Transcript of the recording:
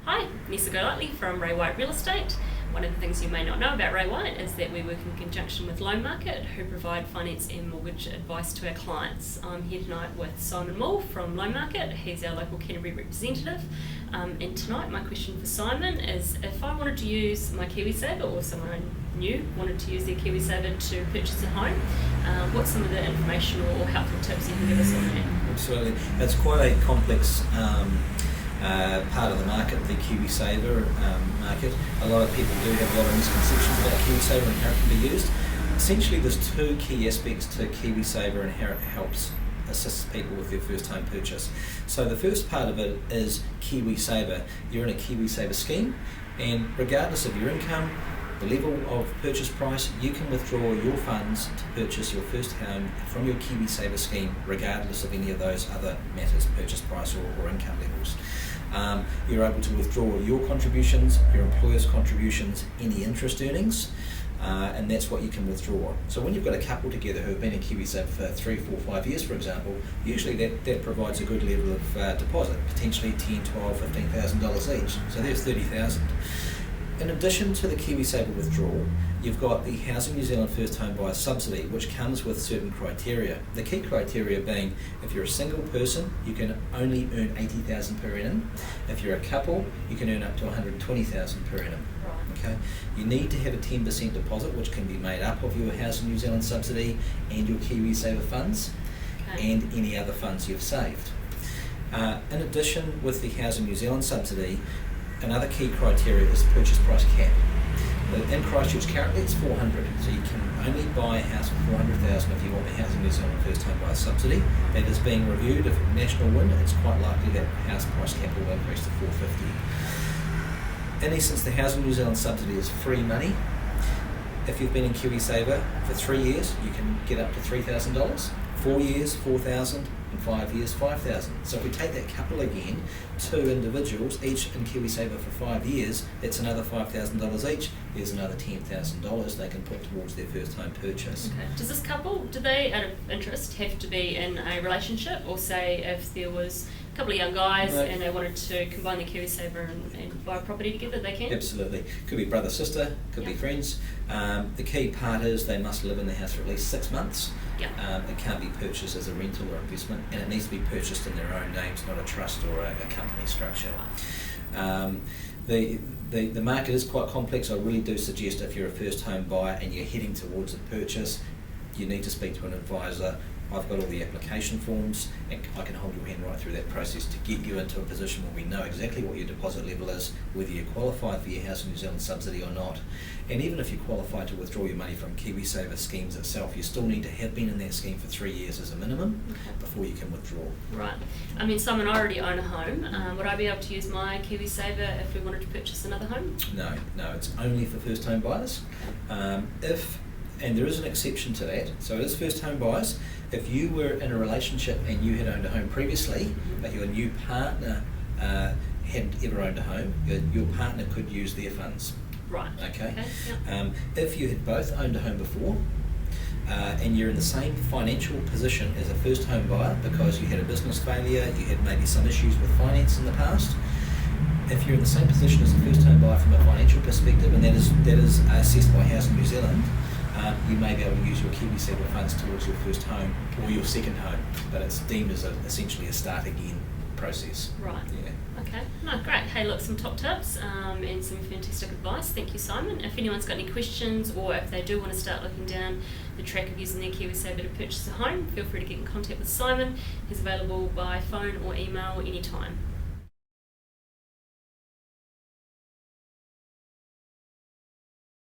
Hi, Vanessa Golightly from Ray White Real Estate. One of the things you may not know about Ray White is that we work in conjunction with Loan Market, who provide finance and mortgage advice to our clients. I'm here tonight with Simon Moore from Loan Market. He's our local Canterbury representative. And tonight my question for Simon is, if I wanted to use my KiwiSaver, or someone I knew wanted to use their KiwiSaver to purchase a home, what's some of the informational or helpful tips you can give us on that? Absolutely. It's quite a complex part of the market, the KiwiSaver market. A lot of people do have a lot of misconceptions about KiwiSaver and how it can be used. Essentially, there's two key aspects to KiwiSaver and how it helps assist people with their first home purchase. So the first part of it is KiwiSaver. You're in a KiwiSaver scheme, and regardless of your income, the level of purchase price, you can withdraw your funds to purchase your first home from your KiwiSaver scheme, regardless of any of those other matters, purchase price or income levels. You're able to withdraw your contributions, your employer's contributions, any interest earnings, and that's what you can withdraw. So when you've got a couple together who have been in KiwiSaver for 3, 4, 5 years, for example, usually that provides a good level of deposit, potentially $10,000, $12,000, $15,000 each. So there's $30,000. In addition to the KiwiSaver withdrawal, you've got the Housing New Zealand First Home Buyer Subsidy, which comes with certain criteria. The key criteria being, if you're a single person, you can only earn $80,000 per annum. If you're a couple, you can earn up to $120,000 per annum. Okay. You need to have a 10% deposit, which can be made up of your Housing New Zealand subsidy and your KiwiSaver funds, and any other funds you've saved. In addition, with the Housing New Zealand subsidy, another key criteria is purchase price cap. In Christchurch currently it's $400,000, so you can only buy a house for $400,000 if you want the Housing New Zealand First Home Buyer Subsidy. That is being reviewed. If national wind, it's quite likely that house price cap will increase to $450,000. In essence, the Housing New Zealand Subsidy is free money. If you've been in KiwiSaver for 3 years, you can get up to $3,000. 4 years, $4,000, and 5 years, $5,000. So if we take that couple again, 2 individuals, each in KiwiSaver for 5 years, that's another $5,000 each. There's another $10,000 they can put towards their first home purchase. Okay. Does this couple, do they, out of interest, have to be in a relationship, or say if there was a couple of young guys and they wanted to combine their KiwiSaver and buy a property together, they can? Absolutely. Could be brother, sister, could be friends. The key part is they must live in the house for at least 6 months. It can't be purchased as a rental or investment, and it needs to be purchased in their own names, not a trust or a company structure. The market is quite complex. I really do suggest if you're a first home buyer and you're heading towards a purchase, you need to speak to an advisor. I've got all the application forms, and I can hold your hand right through that process to get you into a position where we know exactly what your deposit level is, whether you qualify for your Housing New Zealand subsidy or not. And even if you qualify to withdraw your money from KiwiSaver schemes itself, you still need to have been in that scheme for 3 years as a minimum before you can withdraw. Right. I mean, Simon, I already own a home. Would I be able to use my KiwiSaver if we wanted to purchase another home? No, it's only for first home buyers. And there is an exception to that, so it is first home buyers. If you were in a relationship and you had owned a home previously, but your new partner hadn't ever owned a home, your partner could use their funds. Right. Okay. If you had both owned a home before, and you're in the same financial position as a first home buyer because you had a business failure, you had maybe some issues with finance in the past, if you're in the same position as a first home buyer from a financial perspective, and that is assessed by Housing New Zealand, you may be able to use your KiwiSaver funds towards your first home or your second home, but it's deemed as essentially a start again process. Right. Yeah. Okay. No, great. Hey, look, some top tips and some fantastic advice. Thank you, Simon. If anyone's got any questions, or if they do want to start looking down the track of using their KiwiSaver to purchase a home, feel free to get in contact with Simon. He's available by phone or email anytime.